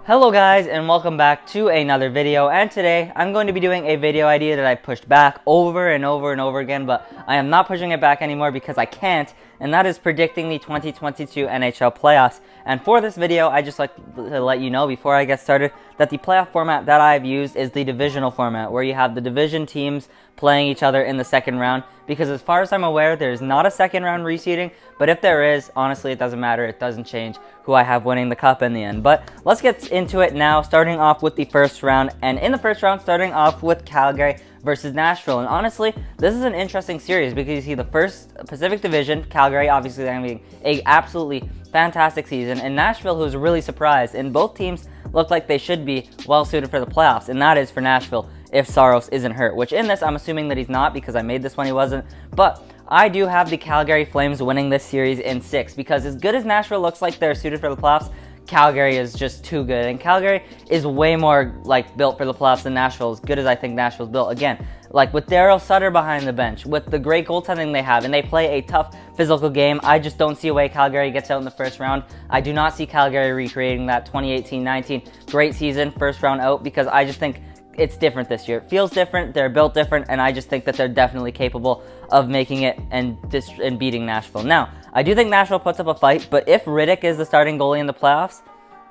Hello guys, and welcome back to another video. And today I'm going to be doing a video idea that I pushed back over and over again, but I am not pushing it back anymore because I can't, and that is predicting the 2022 NHL playoffs. And for this video, I just like to let you know before I get started that the playoff format that I've used is the divisional format, where you have the division teams playing each other in the second round, because as far as I'm aware, there's not a second round reseeding, but if there is, honestly, it doesn't matter. It doesn't change who I have winning the cup in the end. But let's get into it now, starting off with the first round. And in the first round, starting off with Calgary versus Nashville. And honestly, this is an interesting series because you see the first Pacific Division, Calgary obviously having a absolutely fantastic season, and Nashville, who's really surprised, and both teams look like they should be well suited for the playoffs, and that is for Nashville if Saros isn't hurt, which in this I'm assuming that he's not because I made this when he wasn't. But I do have the Calgary Flames winning this series in 6, because as good as Nashville looks like they're suited for the playoffs, Calgary is just too good, and Calgary is way more like built for the playoffs than Nashville, as good as I think Nashville's built. Again, like with Daryl Sutter behind the bench, with the great goaltending they have, and they play a tough physical game, I just don't see a way Calgary gets out in the first round. I do not see Calgary recreating that 2018-19 great season first round out, because I just think it's different this year. It feels different, they're built different, and I just think that they're definitely capable of making it and beating Nashville. Now, I do think Nashville puts up a fight, but if Riddick is the starting goalie in the playoffs,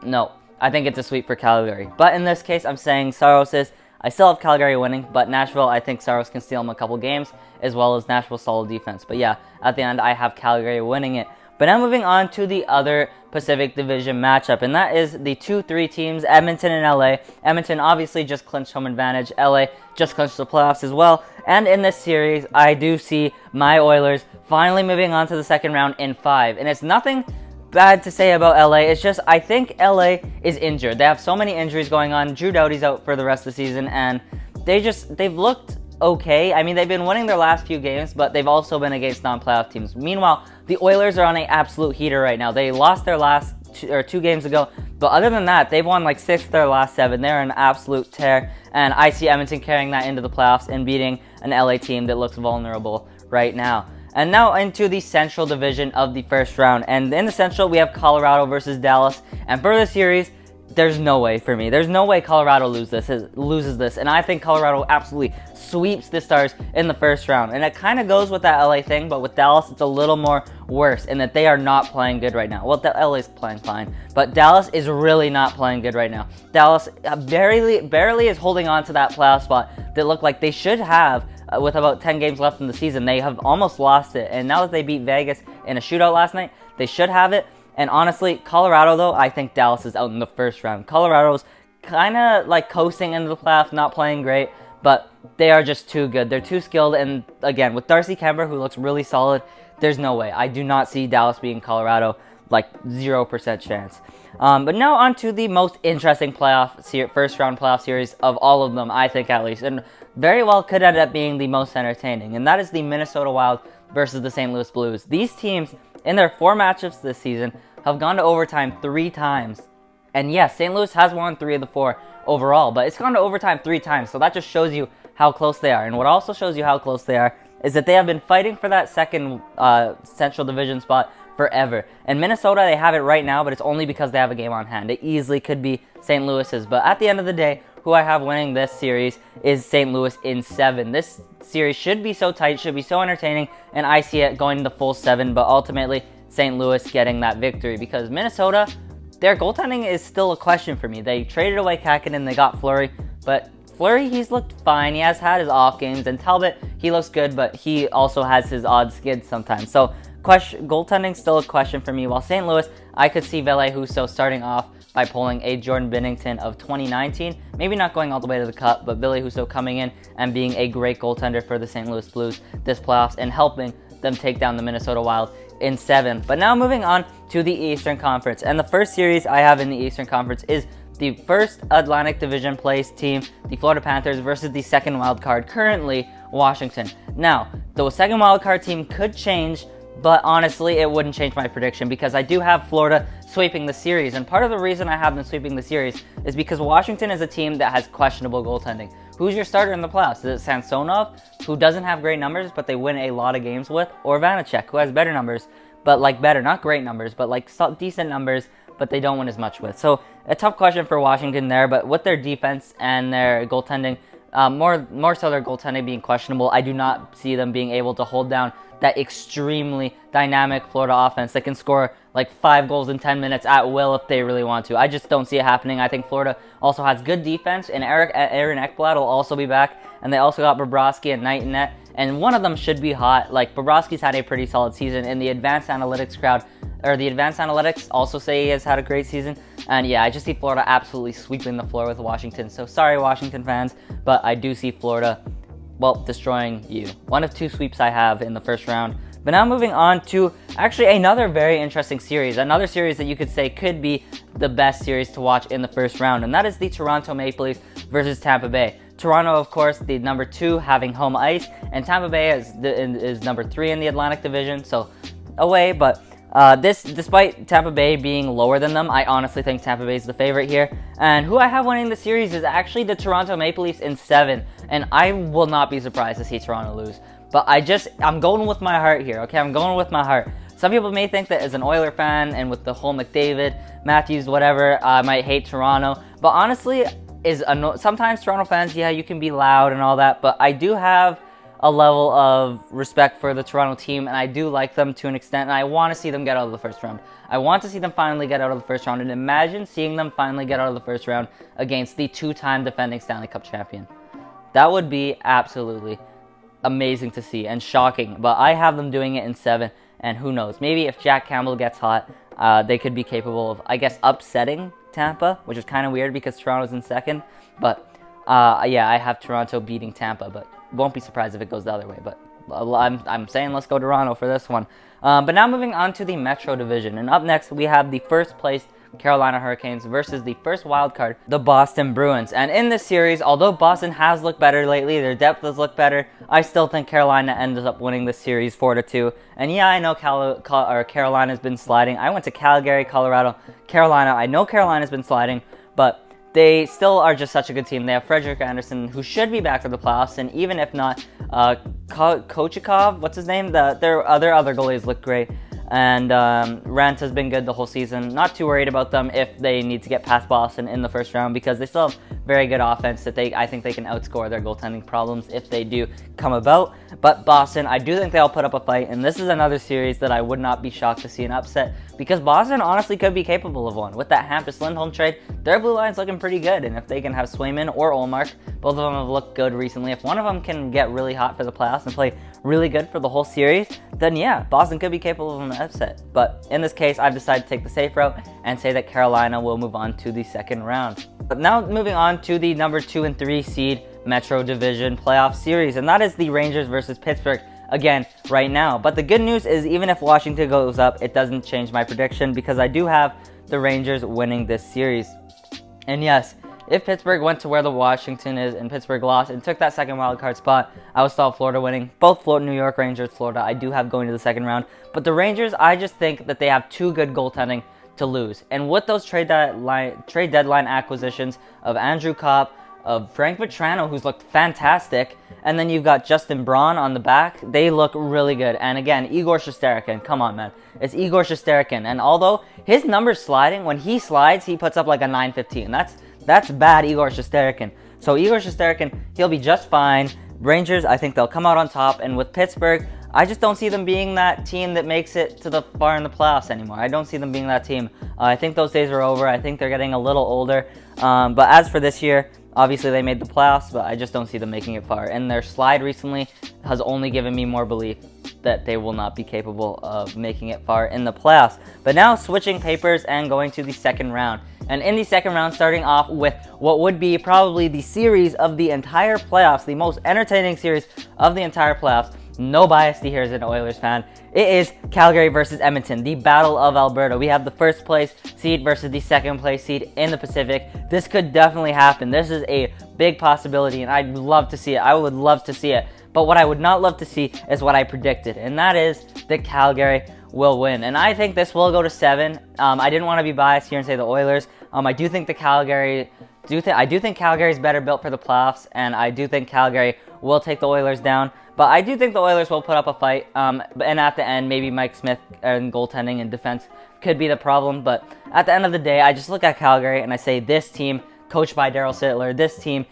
no, I think it's a sweep for Calgary. But in this case, I'm saying Saros is. I still have Calgary winning, but Nashville, I think Saros can steal them a couple games, as well as Nashville's solid defense. But yeah, at the end, I have Calgary winning it. But now moving on to the other Pacific Division matchup, and that is the 2-3 teams, Edmonton and LA. Edmonton obviously just clinched home advantage. LA just clinched the playoffs as well. And in this series, I do see my Oilers finally moving on to the second round in 5. And it's nothing bad to say about LA. It's just I think LA is injured. They have so many injuries going on. Drew Doughty's out for the rest of the season, and they've looked okay. I mean, they've been winning their last few games, but they've also been against non-playoff teams. Meanwhile, the Oilers are on an absolute heater right now. They lost their last two games ago, but other than that, they've won like 6 of their last 7. They're an absolute tear, and I see Edmonton carrying that into the playoffs and beating an LA team that looks vulnerable right now. And now into the Central Division of the first round. And in the Central, we have Colorado versus Dallas. And for the series, there's no way for me. There's no way Colorado loses this. And I think Colorado absolutely sweeps the Stars in the first round. And it kind of goes with that LA thing, but with Dallas, it's a little more worse in that they are not playing good right now. Well, LA's playing fine, but Dallas is really not playing good right now. Dallas barely is holding on to that playoff spot that looked like they should have with about 10 games left in the season. They have almost lost it, and now that they beat Vegas in a shootout last night, they should have it. And honestly, Colorado, though, I think Dallas is out in the first round. Colorado's kind of like coasting into the playoffs, not playing great, but they are just too good. They're too skilled, and again, with Darcy Kemper, who looks really solid, there's no way. I do not see Dallas beating Colorado, like 0% chance. But now on to the most interesting first round playoff series of all of them, I think at least, and very well could end up being the most entertaining, and that is the Minnesota Wild versus the St. Louis Blues. These teams, in their 4 matchups this season, have gone to overtime 3 times. And yes, St. Louis has won 3 of the 4 overall, but it's gone to overtime 3 times, so that just shows you how close they are. And what also shows you how close they are is that they have been fighting for that second Central Division spot forever. And Minnesota, they have it right now, but it's only because they have a game on hand. It easily could be St. Louis's, but at the end of the day, who I have winning this series is St. Louis in 7. This series should be so tight, should be so entertaining, and I see it going to the full 7, but ultimately St. Louis getting that victory, because Minnesota, their goaltending is still a question for me. They traded away Kakinen, they got Fleury, but Fleury, he's looked fine. He has had his off games, and Talbot, he looks good, but he also has his odd skids sometimes. So goaltending still a question for me, while St. Louis, I could see Ville Husso starting off by pulling a Jordan Binnington of 2019. Maybe not going all the way to the cup, but Ville Husso coming in and being a great goaltender for the St. Louis Blues this playoffs and helping them take down the Minnesota Wild in 7. But now moving on to the Eastern Conference. And the first series I have in the Eastern Conference is the first Atlantic Division placed team, the Florida Panthers, versus the second wild card, currently Washington. Now, the second wild card team could change, but honestly, it wouldn't change my prediction because I do have Florida sweeping the series. And part of the reason I have them sweeping the series is because Washington is a team that has questionable goaltending. Who's your starter in the playoffs? Is it Samsonov, who doesn't have great numbers, but they win a lot of games with? Or Vanacek, who has better numbers, but like better, not great numbers, but like decent numbers, but they don't win as much with. So a tough question for Washington there, but with their defense and their goaltending, more so their goaltending being questionable, I do not see them being able to hold down that extremely dynamic Florida offense that can score like 5 goals in 10 minutes at will if they really want to. I just don't see it happening. I think Florida also has good defense, and Aaron Ekblad will also be back, and they also got Bobrovsky and Knight in net, and one of them should be hot. Like, Bobrovsky's had a pretty solid season, and the advanced analytics crowd, or the advanced analytics also say he has had a great season. And yeah, I just see Florida absolutely sweeping the floor with Washington. So sorry, Washington fans, but I do see Florida, well, destroying you. One of 2 sweeps I have in the first round. But now moving on to actually another very interesting series. Another series that you could say could be the best series to watch in the first round. And that is the Toronto Maple Leafs versus Tampa Bay. Toronto, of course, the number 2 having home ice. And Tampa Bay is number 3 in the Atlantic Division. So away, but despite Tampa Bay being lower than them, I honestly think Tampa Bay is the favorite here. And who I have winning the series is actually the Toronto Maple Leafs in 7. And I will not be surprised to see Toronto lose. But I'm going with my heart here, okay? I'm going with my heart. Some people may think that as an Oiler fan and with the whole McDavid, Matthews, whatever, I might hate Toronto. But honestly, sometimes Toronto fans, yeah, you can be loud and all that. But I do have a level of respect for the Toronto team, and I do like them to an extent, and I want to see them get out of the first round. I want to see them finally get out of the first round, and imagine seeing them finally get out of the first round against the 2-time defending Stanley Cup champion. That would be absolutely amazing to see and shocking, but I have them doing it in 7, and who knows, maybe if Jack Campbell gets hot, they could be capable of, I guess, upsetting Tampa, which is kind of weird because Toronto's in 2nd, but yeah, I have Toronto beating Tampa, but won't be surprised if it goes the other way. But I'm saying let's go Toronto for this one. But now moving on to the Metro Division, and up next we have the first placed Carolina Hurricanes versus the first wild card, the Boston Bruins. And in this series, although Boston has looked better lately, their depth has looked better, I still think Carolina ends up winning this series 4-2. And yeah, I know Carolina's been sliding. I went to Calgary, Colorado, Carolina. I know Carolina's been sliding, but they still are just such a good team. They have Frederik Andersen, who should be back for the playoffs, and even if not, Kochikov, what's his name? Their other goalies look great. And Rant has been good the whole season. Not too worried about them if they need to get past Boston in the first round, because they still have very good offense that I think they can outscore their goaltending problems if they do come about. But Boston, I do think they'll put up a fight, and this is another series that I would not be shocked to see an upset, because Boston honestly could be capable of one. With that Hampus-Lindholm trade, their blue line's looking pretty good, and if they can have Swayman or Ullmark, both of them have looked good recently. If one of them can get really hot for the playoffs and play really good for the whole series, then yeah, Boston could be capable of an upset. But in this case, I've decided to take the safe route and say that Carolina will move on to the second round. But now moving on to the number 2 and 3 seed Metro Division playoff series, and that is the Rangers versus Pittsburgh again right now. But the good news is, even if Washington goes up, it doesn't change my prediction, because I do have the Rangers winning this series. And yes, if Pittsburgh went to where the Washington is and Pittsburgh lost and took that second wildcard spot, I would still have Florida winning. Both New York Rangers, Florida, I do have going to the second round. But the Rangers, I just think that they have too good goaltending to lose. And with those trade deadline acquisitions of Andrew Kopp, of Frank Vetrano, who's looked fantastic, and then you've got Justin Braun on the back, they look really good. And again, Igor Shesterkin, come on, man. It's Igor Shesterkin. And although his number's sliding, when he slides, he puts up like a 915. That's bad Igor Shesterkin. So Igor Shesterkin, he'll be just fine. Rangers, I think they'll come out on top. And with Pittsburgh, I just don't see them being that team that makes it to the far in the playoffs anymore. I don't see them being that team. I think those days are over. I think they're getting a little older. But as for this year, obviously they made the playoffs, but I just don't see them making it far. And their slide recently has only given me more belief that they will not be capable of making it far in the playoffs. But now switching papers and going to the second round. And in the second round, starting off with what would be probably the series of the entire playoffs, the most entertaining series of the entire playoffs. No bias here as an Oilers fan. It is Calgary versus Edmonton, the Battle of Alberta. We have the first place seed versus the second place seed in the Pacific. This could definitely happen. This is a big possibility, and I'd love to see it. I would love to see it. But what I would not love to see is what I predicted, and that is that Calgary will win. And I think this will go to 7. I didn't want to be biased here and say the Oilers. I do think I do think Calgary's better built for the playoffs, and I do think Calgary will take the Oilers down. But I do think the Oilers will put up a fight. And at the end, maybe Mike Smith and goaltending and defense could be the problem. But at the end of the day, I just look at Calgary and I say this team, coached by Daryl Sittler, this team,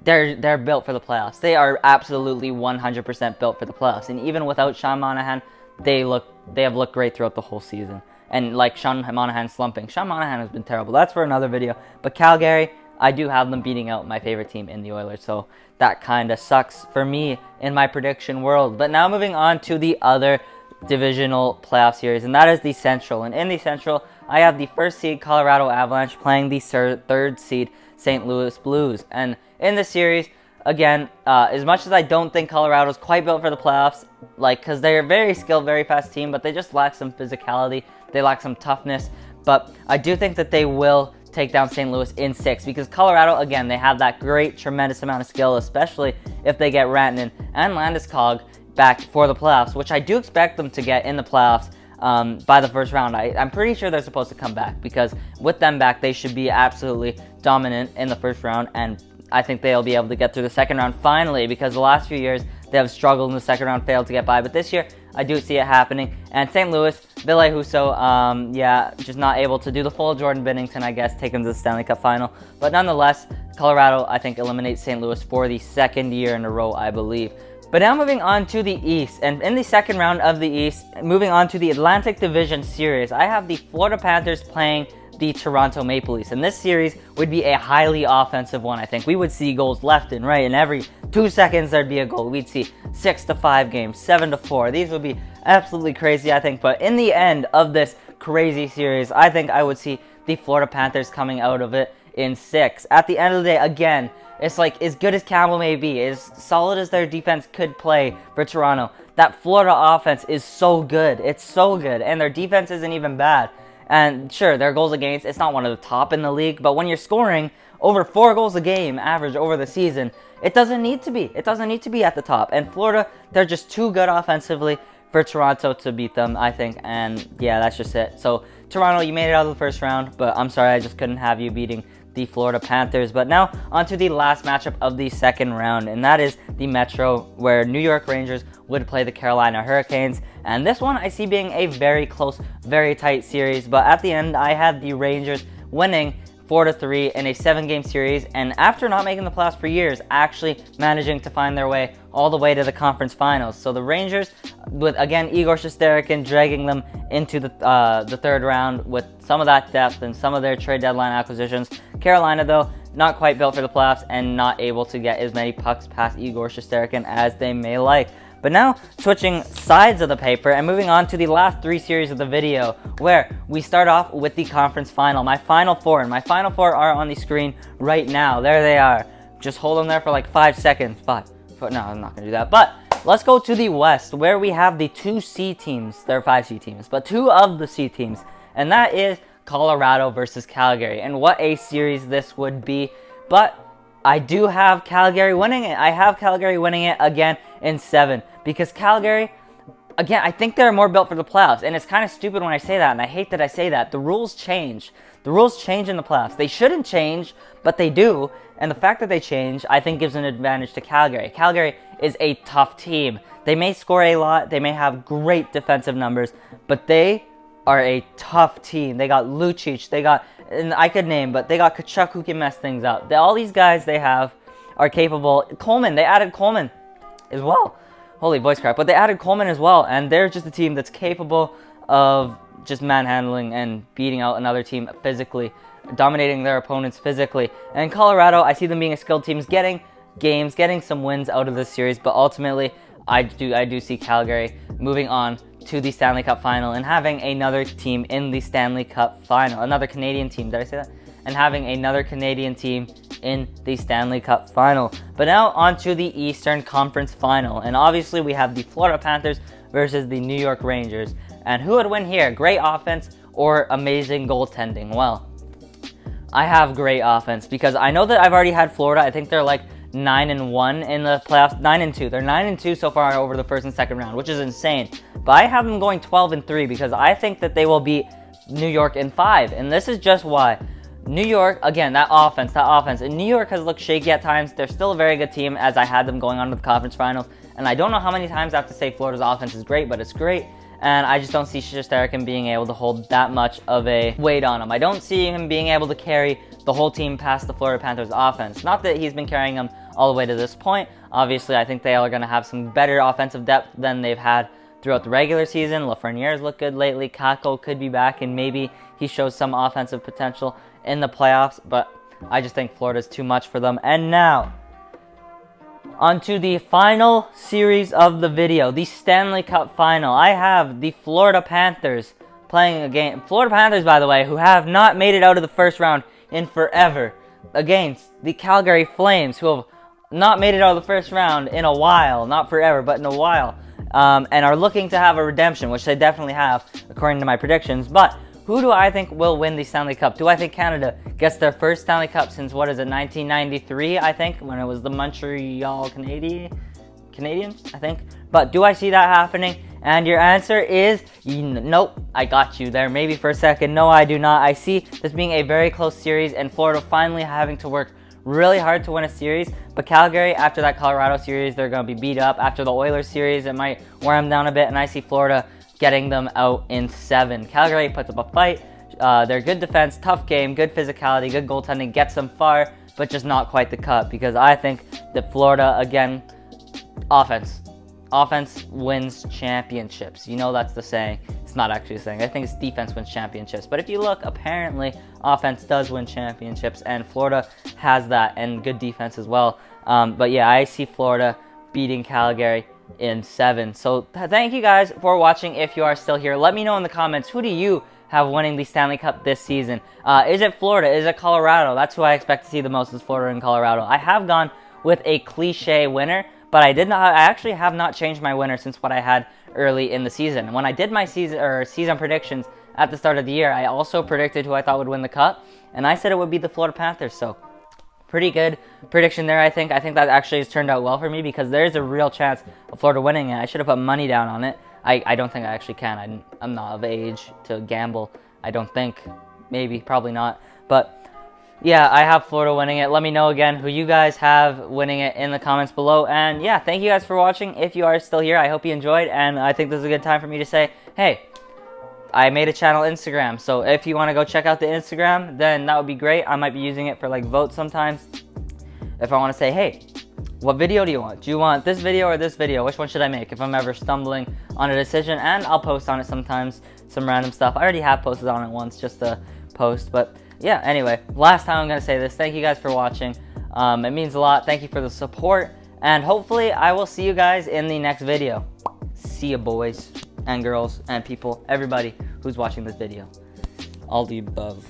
they're built for the playoffs. They are absolutely 100% built for the playoffs. And even without Sean Monahan, they have looked great throughout the whole season. And like Sean Monahan slumping, Sean Monahan has been terrible. That's for another video. But Calgary, I do have them beating out my favorite team in the Oilers. So that kind of sucks for me in my prediction world. But now moving on to the other divisional playoff series, and that is the Central. And in the Central, I have the first seed Colorado Avalanche playing the third seed St. Louis Blues. And in the series, again, as much as I don't think Colorado's quite built for the playoffs, because they're a very skilled, very fast team, but they just lack some physicality, they lack some toughness. But I do think that they will take down St. Louis in 6, because Colorado, again, they have that great, tremendous amount of skill, especially if they get Rantanen and Landeskog back for the playoffs, which I do expect them to get in the playoffs by the first round. I'm pretty sure they're supposed to come back, because with them back, they should be absolutely dominant in the first round, and I think they'll be able to get through the second round finally, because the last few years they have struggled in the second round, failed to get by. But this year, I do see it happening. And St. Louis, Ville Husso, just not able to do the full Jordan Binnington, I guess, take them to the Stanley Cup final. But nonetheless, Colorado, I think, eliminates St. Louis for the second year in a row, I believe. But now moving on to the East, and in the second round of the East, moving on to the Atlantic Division Series, I have the Florida Panthers playing the Toronto Maple Leafs. And this series would be a highly offensive one, I think. We would see goals left and right, and every 2 seconds there'd be a goal. We'd see 6-5 games, 7-4. These would be absolutely crazy, I think. But in the end of this crazy series, I think I would see the Florida Panthers coming out of it in 6. At the end of the day, again, it's like, as good as Campbell may be, as solid as their defense could play for Toronto, that Florida offense is so good. It's so good, and their defense isn't even bad. And sure, their goals against, it's not one of the top in the league, but when you're scoring over 4 goals a game average over the season, it doesn't need to be. It doesn't need to be at the top. And Florida, they're just too good offensively for Toronto to beat them, I think. And yeah, that's just it. So Toronto, you made it out of the first round, but I'm sorry, I just couldn't have you beating the Florida Panthers. But now on to the last matchup of the second round, and that is the Metro, where New York Rangers would play the Carolina Hurricanes. And this one I see being a very close, very tight series, but at the end I had the Rangers winning 4-3 in a 7-game series, and after not making the playoffs for years, actually managing to find their way all the way to the conference finals. So the Rangers, with again Igor Shesterkin dragging them into the third round with some of that depth and some of their trade deadline acquisitions. Carolina, though, not quite built for the playoffs and not able to get as many pucks past Igor Shesterkin as they may like. But now, switching sides of the paper and moving on to the last 3 series of the video, where we start off with the conference final. My final 4, and my final 4 are on the screen right now. There they are. Just hold them there for like 5 seconds. 5. No, I'm not going to do that. But let's go to the West, where we have the 2 C teams. There are 5 C teams, but 2 of the C teams. And that is Colorado versus Calgary. And what a series this would be. But I do have Calgary winning it. I have Calgary winning it again in 7. Because Calgary, again, I think they're more built for the playoffs. And it's kind of stupid when I say that, and I hate that I say that. The rules change. The rules change in the playoffs. They shouldn't change, but they do. And the fact that they change, I think, gives an advantage to Calgary. Calgary is a tough team. They may score a lot. They may have great defensive numbers. But they are a tough team. They got Lucic. They got, and I could name, but they got Kachuk who can mess things up. All these guys they have are capable. Coleman, they added Coleman as well. Holy voice crack. But they added Coleman as well. And they're just a team that's capable of just manhandling and beating out another team physically, dominating their opponents physically. And Colorado, I see them being a skilled team, getting games, getting some wins out of this series. But ultimately, I do see Calgary moving on to the Stanley Cup final and having another team in the Stanley Cup final. Another Canadian team, did I say that? And having another Canadian team in the Stanley Cup final. But now on to the Eastern Conference final. And obviously we have the Florida Panthers versus the New York Rangers. And who would win here? Great offense or amazing goaltending? Well, I have great offense because I know that I've already had Florida. I think they're like 9-1 in the playoffs. 9-2. They're 9-2 so far over the first and second round, which is insane. But I have them going 12-3 because I think that they will beat New York in 5. And this is just why. New York, again, that offense. And New York has looked shaky at times. They're still a very good team as I had them going on to the conference finals. And I don't know how many times I have to say Florida's offense is great, but it's great. And I just don't see Shesterkin being able to hold that much of a weight on him. I don't see him being able to carry the whole team past the Florida Panthers offense. Not that he's been carrying them all the way to this point. Obviously, I think they are going to have some better offensive depth than they've had throughout the regular season. Lafreniere's looked good lately. Kakko could be back, and maybe he shows some offensive potential in the playoffs. But I just think Florida's too much for them. And now, onto the final series of the video, the Stanley Cup final. I have the Florida Panthers playing a game. Florida Panthers, by the way, who have not made it out of the first round in forever, against the Calgary Flames, who have not made it out of the first round in a while. Not forever, but in a while. And are looking to have a redemption, which they definitely have, according to my predictions. But who do I think will win the Stanley Cup? Do I think Canada gets their first Stanley Cup since, 1993, I think, when it was the Montreal Canadiens, I think. But do I see that happening? And your answer is nope. I got you there maybe for a second. No, I do not. I see this being a very close series and Florida finally having to work really hard to win a series. But Calgary, after that Colorado series, they're going to be beat up. After the Oilers series, it might wear them down a bit. And I see Florida getting them out in 7. Calgary puts up a fight. They're good defense, tough game, good physicality, good goaltending, gets them far, but just not quite the cut, because I think that Florida, again, offense wins championships. You know that's the saying. It's not actually a saying. I think it's defense wins championships. But if you look, apparently, offense does win championships, and Florida has that, and good defense as well. But yeah, I see Florida beating Calgary in 7. So thank you guys for watching. If you are still here, let me know in the comments, who do you have winning the Stanley Cup this season? Is it Florida? Is it Colorado? That's who I expect to see the most, is Florida and Colorado. I have gone with a cliche winner, but I actually have not changed my winner since what I had early in the season. When I did my season predictions at the start of the year, I also predicted who I thought would win the Cup, and I said it would be the Florida Panthers. So pretty good prediction there, I think. I think that actually has turned out well for me, because there's a real chance of Florida winning it. I should have put money down on it. I don't think I actually can. I'm not of age to gamble. I don't think. Maybe, probably not. But yeah, I have Florida winning it. Let me know again who you guys have winning it in the comments below. And yeah, thank you guys for watching. If you are still here, I hope you enjoyed. And I think this is a good time for me to say, hey, I made a channel Instagram. So if you want to go check out the Instagram, then that would be great. I might be using it for like votes sometimes. If I want to say, hey, what video do you want? Do you want this video or this video? Which one should I make if I'm ever stumbling on a decision? And I'll post on it sometimes, some random stuff. I already have posted on it once, just to post. But yeah, anyway, last time I'm going to say this. Thank you guys for watching. It means a lot. Thank you for the support. And hopefully I will see you guys in the next video. See ya, boys and girls and people, everybody who's watching this video. All the above.